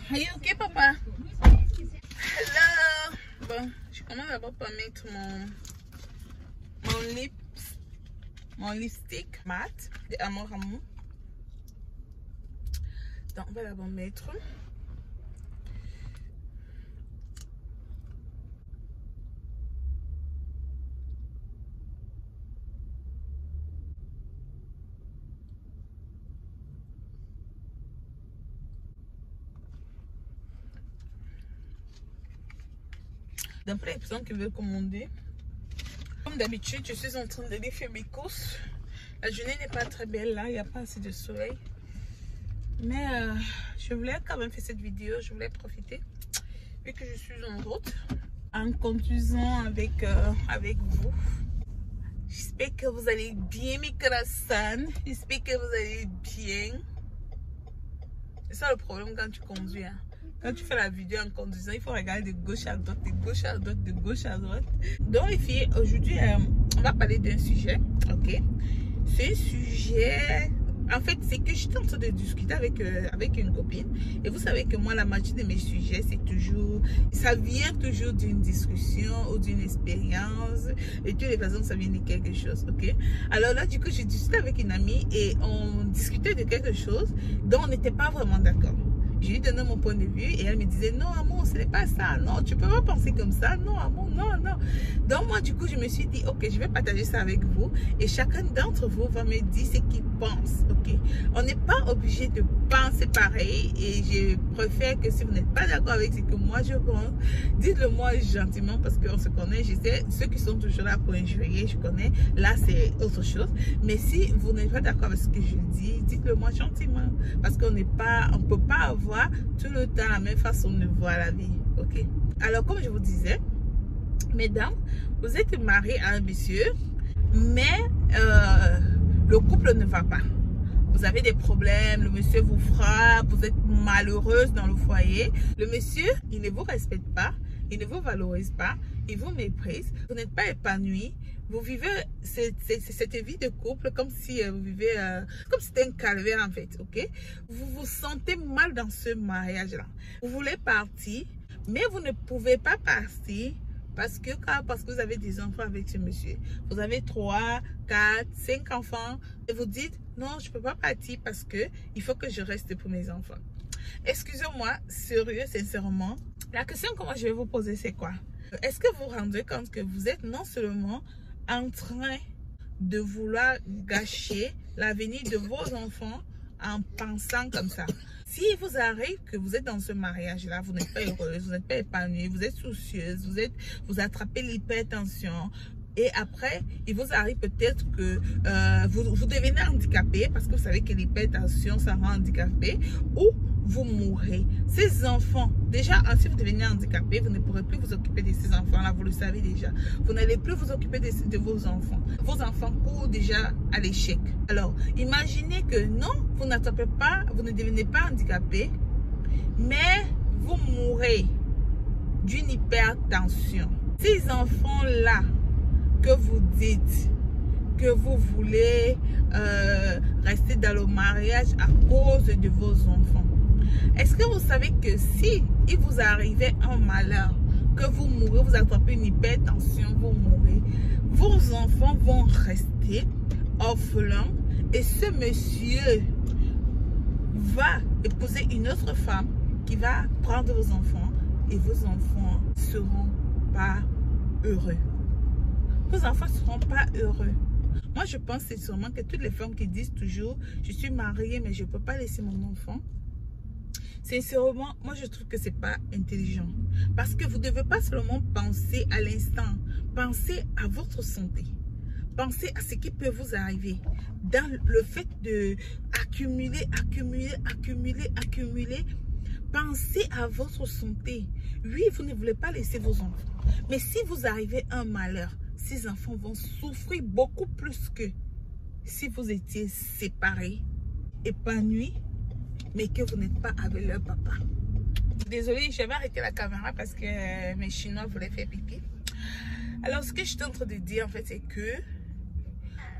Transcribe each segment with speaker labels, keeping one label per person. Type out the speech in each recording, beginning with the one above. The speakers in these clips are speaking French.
Speaker 1: Are you okay, papa? Hello. Bon, je commence d'abord par mettre mon lipstick mat de Amour Amour. Donc, on va d'abord mettre. D'après les personnes qui veulent commander, comme d'habitude, je suis en train de faire mes courses. La journée n'est pas très belle là, il n'y a pas assez de soleil. Mais je voulais quand même faire cette vidéo, je voulais profiter, vu que je suis en route, en conduisant avec vous. J'espère que vous allez bien, mes corazones. J'espère que vous allez bien. C'est ça le problème quand tu conduis. Hein. Quand tu fais la vidéo en conduisant, il faut regarder de gauche à droite, de gauche à droite, de gauche à droite. Donc les filles, aujourd'hui, on va parler d'un sujet, ok? C'est un sujet... En fait, c'est que j'étais en train de discuter avec une copine. Et vous savez que moi, la moitié de mes sujets, c'est toujours... Ça vient toujours d'une discussion ou d'une expérience. Et de toutes les façons, ça vient de quelque chose, ok? Alors là, du coup, j'ai discuté avec une amie et on discutait de quelque chose dont on n'était pas vraiment d'accord. Je lui donnais mon point de vue et elle me disait non amour, ce n'est pas ça, non, tu peux pas penser comme ça, non amour, non, non. Donc moi du coup je me suis dit ok, je vais partager ça avec vous et chacun d'entre vous va me dire ce qu'il pense, ok. On n'est pas obligé de penser pareil et je préfère que si vous n'êtes pas d'accord avec ce que moi je pense, dites-le moi gentiment parce qu'on se connaît, je sais, ceux qui sont toujours là pour injurier, je connais, là c'est autre chose. Mais si vous n'êtes pas d'accord avec ce que je dis, dites-le moi gentiment parce qu'on peut pas avoir tout le temps la même façon de voir la vie, ok. Alors comme je vous disais, mesdames, vous êtes mariées à un monsieur, mais le couple ne va pas. Vous avez des problèmes, le monsieur vous frappe, vous êtes malheureuse dans le foyer. Le monsieur, il ne vous respecte pas, il ne vous valorise pas, il vous méprise, vous n'êtes pas épanoui. Vous vivez cette vie de couple comme si vous vivez, comme si c'était un calvaire en fait, ok? Vous vous sentez mal dans ce mariage-là. Vous voulez partir, mais vous ne pouvez pas partir parce que vous avez des enfants avec ce monsieur. Vous avez 3, 4, 5 enfants et vous dites, non, je ne peux pas partir parce que il faut que je reste pour mes enfants. Excusez-moi, sérieux, sincèrement, la question que moi je vais vous poser, c'est quoi? Est-ce que vous vous rendez compte que vous êtes non seulement en train de vouloir gâcher l'avenir de vos enfants en pensant comme ça? Si vous arrive que vous êtes dans ce mariage-là, vous n'êtes pas heureuse, vous n'êtes pas épanouie, vous êtes soucieuse, vous attrapez l'hypertension, et après, il vous arrive peut-être que vous devenez handicapé parce que vous savez que l'hypertension, ça rend handicapé, ou vous mourrez. Ces enfants, déjà, si vous devenez handicapé, vous ne pourrez plus vous occuper de ces enfants-là, vous le savez déjà. Vous n'allez plus vous occuper de vos enfants. Vos enfants courent déjà à l'échec. Alors, imaginez que non, vous n'attrapez pas, vous ne devenez pas handicapé, mais vous mourrez d'une hypertension. Ces enfants-là, que vous dites que vous voulez rester dans le mariage à cause de vos enfants. Est-ce que vous savez que si il vous arrivait un malheur, que vous mourrez, vous attrapez une hypertension, vous mourrez, vos enfants vont rester orphelins et ce monsieur va épouser une autre femme qui va prendre vos enfants et vos enfants ne seront pas heureux. Vos enfants ne seront pas heureux. Moi, je pense sincèrement que toutes les femmes qui disent toujours « Je suis mariée, mais je ne peux pas laisser mon enfant », sincèrement, moi, je trouve que ce n'est pas intelligent. Parce que vous ne devez pas seulement penser à l'instant. Pensez à votre santé. Pensez à ce qui peut vous arriver. Dans le fait de accumuler. Pensez à votre santé. Oui, vous ne voulez pas laisser vos enfants. Mais si vous arrivez à un malheur, ces enfants vont souffrir beaucoup plus que si vous étiez séparés, épanouis, mais que vous n'êtes pas avec leur papa. Désolée, je vais arrêter la caméra parce que mes Chinois voulaient faire pipi. Alors, ce que je suis en train de dire, en fait, c'est que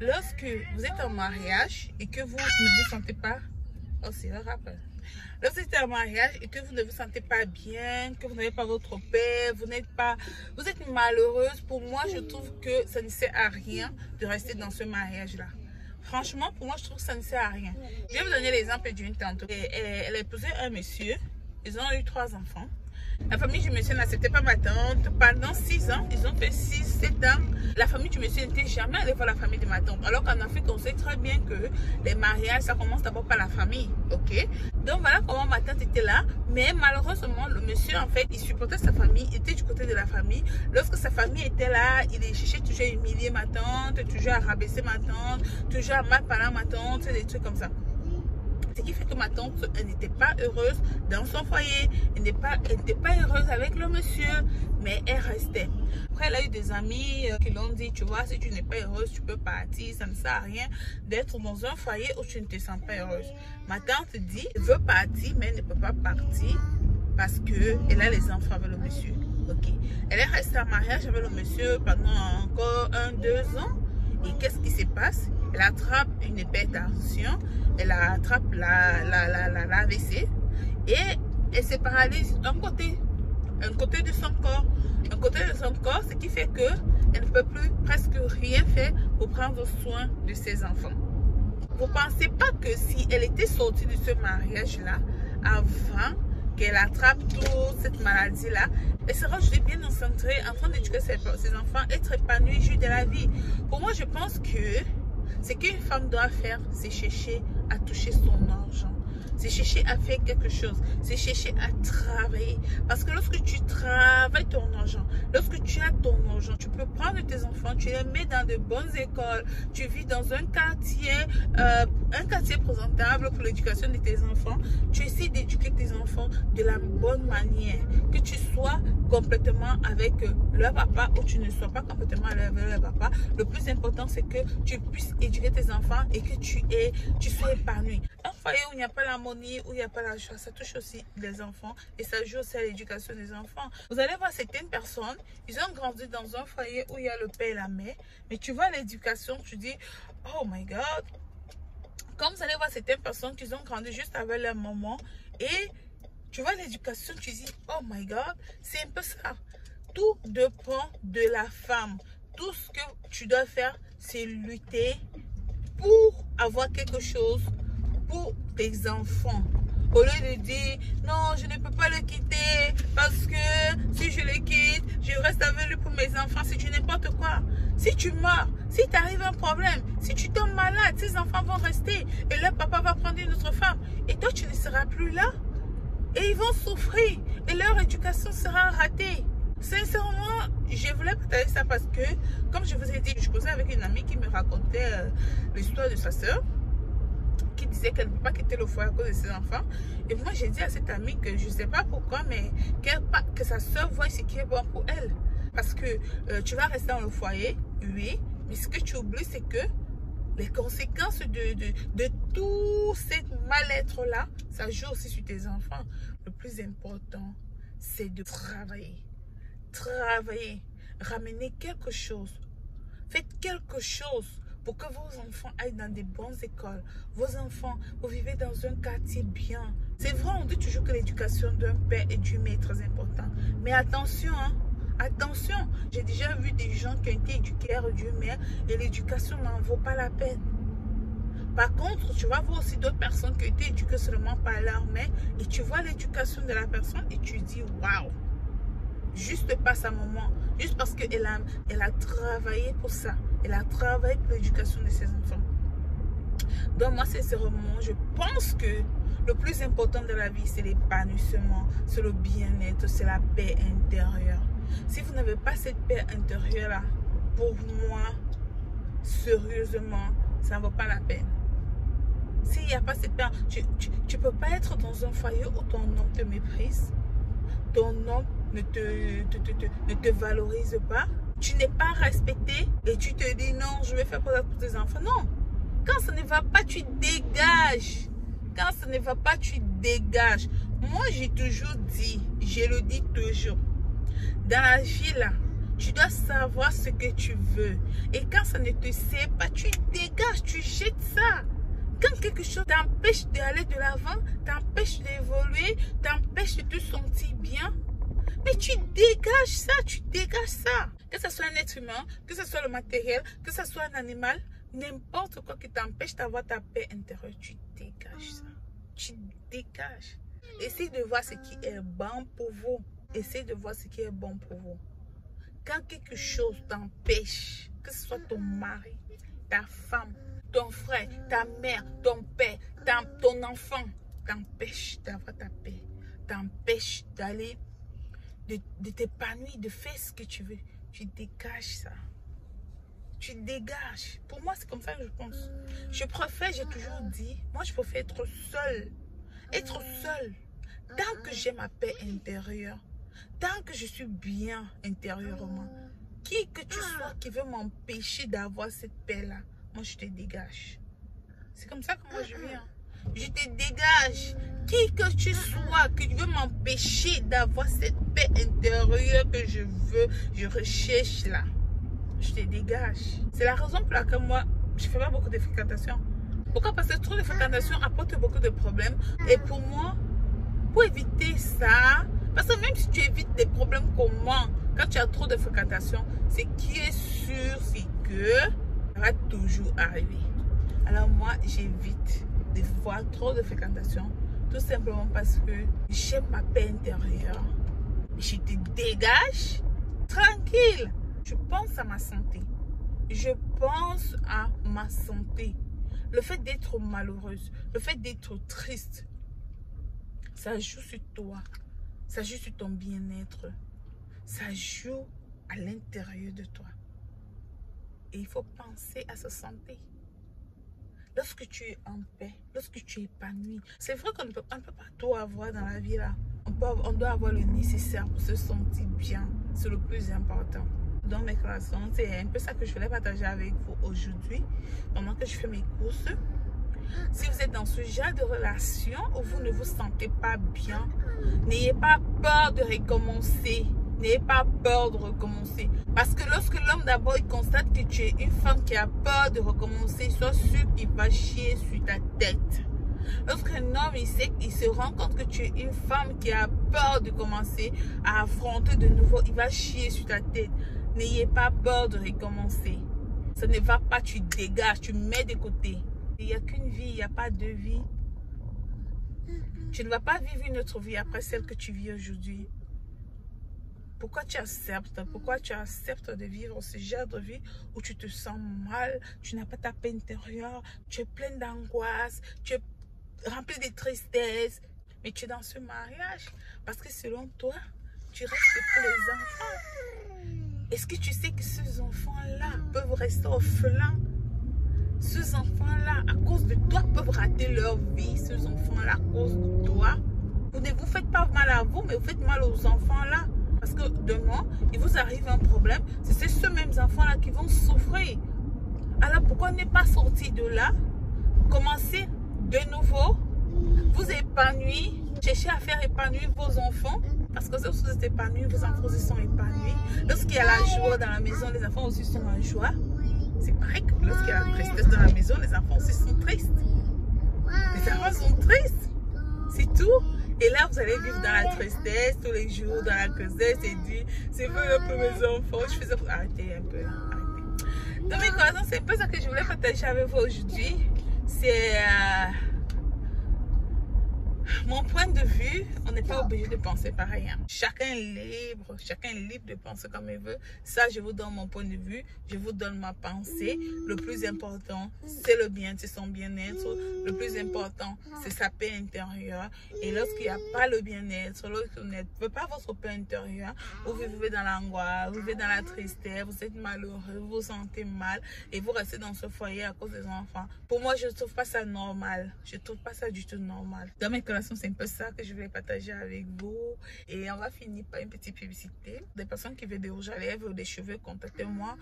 Speaker 1: lorsque vous êtes en mariage et que vous ne vous sentez pas Oh, c'est un rappel. Lorsque vous êtes en mariage et que vous ne vous sentez pas bien, que vous n'avez pas votre paix, vous êtes malheureuse, pour moi, je trouve que ça ne sert à rien de rester dans ce mariage-là. Franchement, pour moi, je trouve que ça ne sert à rien. Je vais vous donner l'exemple d'une tante. Elle a épousé un monsieur. Ils ont eu 3 enfants. La famille du monsieur n'acceptait pas ma tante. Pendant 6 ans, ils ont fait 6-7 ans. La famille du monsieur n'était jamais allée voir la famille de ma tante. Alors qu'en Afrique, on sait très bien que les mariages, ça commence d'abord par la famille. Ok? Donc voilà comment ma tante était là. Mais malheureusement, le monsieur, en fait, il supportait sa famille, il était du côté de la famille. Lorsque sa famille était là, il cherchait toujours à humilier ma tante, toujours à rabaisser ma tante, toujours à mal parler à ma tante, des trucs comme ça. Ce qui fait que ma tante, elle n'était pas heureuse dans son foyer. Elle n'était pas heureuse avec le monsieur, mais elle restait. Après, elle a eu des amis qui l'ont dit, tu vois, si tu n'es pas heureuse, tu peux partir. Ça ne sert à rien d'être dans un foyer où tu ne te sens pas heureuse. Ma tante dit, elle veut partir, mais elle ne peut pas partir parce qu'elle a les enfants avec le monsieur. Ok. Elle est restée en mariage avec le monsieur pendant encore 1-2 ans. Et qu'est-ce qui se passe? Elle attrape une hypertension, elle attrape l'AVC et elle se paralyse un côté de son corps. Un côté de son corps, ce qui fait qu'elle ne peut plus presque rien faire pour prendre soin de ses enfants. Vous ne pensez pas que si elle était sortie de ce mariage-là, avant qu'elle attrape toute cette maladie-là, elle sera juste bien concentrée, en train d'éduquer ses enfants, être épanouie, jouir de la vie. Pour moi, je pense que ce qu'une femme doit faire, c'est chercher à toucher son argent. C'est chercher à faire quelque chose. C'est chercher à travailler. Parce que lorsque tu travailles ton argent, lorsque tu as ton argent, tu peux prendre tes enfants, tu les mets dans de bonnes écoles, tu vis dans un quartier présentable pour l'éducation de tes enfants. Tu essaies d'éduquer tes enfants de la bonne manière. Que tu sois complètement avec leur papa ou tu ne sois pas complètement avec leur papa. Le plus important, c'est que tu puisses éduquer tes enfants et que tu sois épanoui. Un foyer où il n'y a pas l'harmonie, où il n'y a pas la joie, ça touche aussi les enfants et ça joue aussi à l'éducation des enfants. Vous allez voir certaines personnes, ils ont grandi dans un foyer où il y a le père et la mère, mais tu vois l'éducation, tu dis, oh my God. Comme vous allez voir certaines personnes qui ont grandi juste avec leur maman et tu vois l'éducation, tu dis, oh my God, c'est un peu ça. Tout dépend de la femme. Tout ce que tu dois faire, c'est lutter pour avoir quelque chose pour tes enfants. Au lieu de dire, non, je ne peux pas le quitter parce que si je le quitte, je reste avec lui pour mes enfants. C'est du n'importe quoi. Si tu meurs, si t'arrive un problème, si tu tombes malade, tes enfants vont rester et leur papa va prendre une autre femme. Et toi, tu ne seras plus là. Et ils vont souffrir et leur éducation sera ratée. Sincèrement, je voulais partager ça parce que, comme je vous ai dit, je causais avec une amie qui me racontait l'histoire de sa soeur, qui disait qu'elle ne peut pas quitter le foyer à cause de ses enfants. Et moi, j'ai dit à cette amie que je ne sais pas pourquoi, mais que sa soeur voit ce qui est bon pour elle. Parce que tu vas rester dans le foyer, oui, mais ce que tu oublies, c'est que les conséquences de tout cette mal-être-là, ça joue aussi sur tes enfants. Le plus important, c'est de travailler. Travailler, ramener quelque chose. Faites quelque chose pour que vos enfants aillent dans des bonnes écoles. Vos enfants, vous vivez dans un quartier bien. C'est vrai, on dit toujours que l'éducation d'un père et d'une mère est très importante. Mais attention, hein. Attention, j'ai déjà vu des gens qui ont été éduqués par Dieu mère et l'éducation n'en vaut pas la peine. Par contre, tu vas voir aussi d'autres personnes qui ont été éduquées seulement par leur mère et tu vois l'éducation de la personne et tu dis waouh. Juste pas sa maman, juste parce qu'elle a travaillé pour ça. Elle a travaillé pour l'éducation de ses enfants. Donc moi, sincèrement, je pense que le plus important de la vie, c'est l'épanouissement, c'est le bien-être, c'est la paix intérieure. Si vous n'avez pas cette paix intérieure-là, pour moi, sérieusement, ça ne vaut pas la peine. S'il n'y a pas cette paix, tu ne peux pas être dans un foyer où ton homme te méprise, ton homme ne te valorise pas, tu n'es pas respecté et tu te dis non, je vais faire pour tes enfants. Non, quand ça ne va pas, tu dégages. Quand ça ne va pas, tu dégages. Moi, j'ai toujours dit, je le dis toujours, dans la vie là, tu dois savoir ce que tu veux. Et quand ça ne te sert pas, tu dégages, tu jettes ça. Quand quelque chose t'empêche d'aller de l'avant, t'empêche d'évoluer, t'empêche de te sentir bien, mais tu dégages ça, tu dégages ça. Que ce soit un être humain, que ce soit le matériel, que ce soit un animal, n'importe quoi qui t'empêche d'avoir ta paix intérieure, tu dégages ça. Tu dégages. Essaye de voir ce qui est bon pour vous. Essaye de voir ce qui est bon pour vous. Quand quelque chose t'empêche, que ce soit ton mari, ta femme, ton frère, ta mère, ton père, ton enfant, t'empêche d'avoir ta paix, t'empêche d'aller, de t'épanouir, de faire ce que tu veux, tu dégages ça. Tu dégages. Pour moi, c'est comme ça que je pense. Je préfère, j'ai toujours dit, moi je préfère être seule. Être seule. Tant que j'ai ma paix intérieure, tant que je suis bien intérieurement, qui que tu sois qui veut m'empêcher d'avoir cette paix-là, moi je te dégage. C'est comme ça que moi je viens. Je te dégage. Qui que tu sois qui veut m'empêcher d'avoir cette paix intérieure que je veux, je recherche là, je te dégage. C'est la raison pour laquelle moi, je ne fais pas beaucoup de fréquentation. Pourquoi? Parce que trop de fréquentation apporte beaucoup de problèmes. Et pour moi, pour éviter ça, parce que même si tu évites des problèmes communs, quand tu as trop de fréquentation, ce qui est sûr, c'est que ça va toujours arriver. Alors moi, j'évite de voir trop de fréquentation, tout simplement parce que j'aime ma paix intérieure. Je te dégage, tranquille. Je pense à ma santé. Je pense à ma santé. Le fait d'être malheureuse, le fait d'être triste, ça joue sur toi. Ça joue sur ton bien-être. Ça joue à l'intérieur de toi. Et il faut penser à sa santé. Lorsque tu es en paix, lorsque tu es épanoui, c'est vrai qu'on ne peut pas tout avoir dans la vie là. On doit avoir le nécessaire pour se sentir bien. C'est le plus important. Dans mes créations, c'est un peu ça que je voulais partager avec vous aujourd'hui, pendant que je fais mes courses. Si vous êtes dans ce genre de relation où vous ne vous sentez pas bien, n'ayez pas peur de recommencer. N'ayez pas peur de recommencer. Parce que lorsque l'homme d'abord il constate que tu es une femme qui a peur de recommencer, sois sûr qu'il va chier sur ta tête. Lorsqu'un homme il se rend compte que tu es une femme qui a peur de commencer à affronter de nouveau, il va chier sur ta tête. N'ayez pas peur de recommencer. Ça ne va pas, tu dégages, tu mets de côté. Il n'y a qu'une vie, il n'y a pas deux vies. Tu ne vas pas vivre une autre vie après celle que tu vis aujourd'hui. Pourquoi tu acceptes de vivre ce genre de vie où tu te sens mal, tu n'as pas ta paix intérieure, tu es pleine d'angoisse, tu es rempli de tristesse, mais tu es dans ce mariage parce que selon toi, tu restes pour les enfants. Est-ce que tu sais que ces enfants-là peuvent rester orphelins? Ces enfants-là, à cause de toi, peuvent rater leur vie. Ces enfants-là, à cause de toi. Vous ne vous faites pas mal à vous, mais vous faites mal aux enfants-là. Parce que demain, il vous arrive un problème. C'est ces mêmes enfants-là qui vont souffrir. Alors, pourquoi ne pas sortir de là? Commencez de nouveau. Vous épanouir. Cherchez à faire épanouir vos enfants. Parce que si vous êtes épanouis, vos enfants aussi sont épanouis. Lorsqu'il y a la joie dans la maison, les enfants aussi sont en joie. C'est pareil que lorsqu'il y a la tristesse dans la maison, les enfants aussi sont tristes. Les enfants sont tristes. C'est tout. Et là, vous allez vivre dans la tristesse tous les jours, dans la tristesse et dire, c'est vrai pour mes enfants. Je faisais... Arrêtez un peu. Arrêtez. Donc, mes cousins, c'est un peu ça que je voulais partager avec vous aujourd'hui. C'est... mon point de vue, on n'est pas obligé de penser pareil. Hein. Chacun est libre de penser comme il veut. Ça, je vous donne mon point de vue, je vous donne ma pensée. Le plus important, c'est le bien, c'est son bien-être. Le plus important, c'est sa paix intérieure. Et lorsqu'il n'y a pas le bien-être, lorsque vous n'avez pas votre paix intérieure, vous vivez dans l'angoisse, vous vivez dans la tristesse, vous êtes malheureux, vous vous sentez mal et vous restez dans ce foyer à cause des enfants. Pour moi, je ne trouve pas ça normal. Je ne trouve pas ça du tout normal. Dans mes relations, c'est un peu ça que je voulais partager avec vous. Et on va finir par une petite publicité. Des personnes qui veulent des rouges à lèvres ou des cheveux, contactez-moi.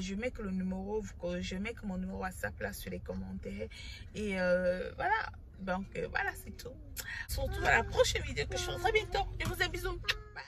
Speaker 1: Je mets que le numéro, je mets que mon numéro WhatsApp là sur les commentaires. Et voilà. Donc voilà, c'est tout. On se retrouve à la prochaine vidéo que je ferai très bientôt. Je vous fais bisous. Bye.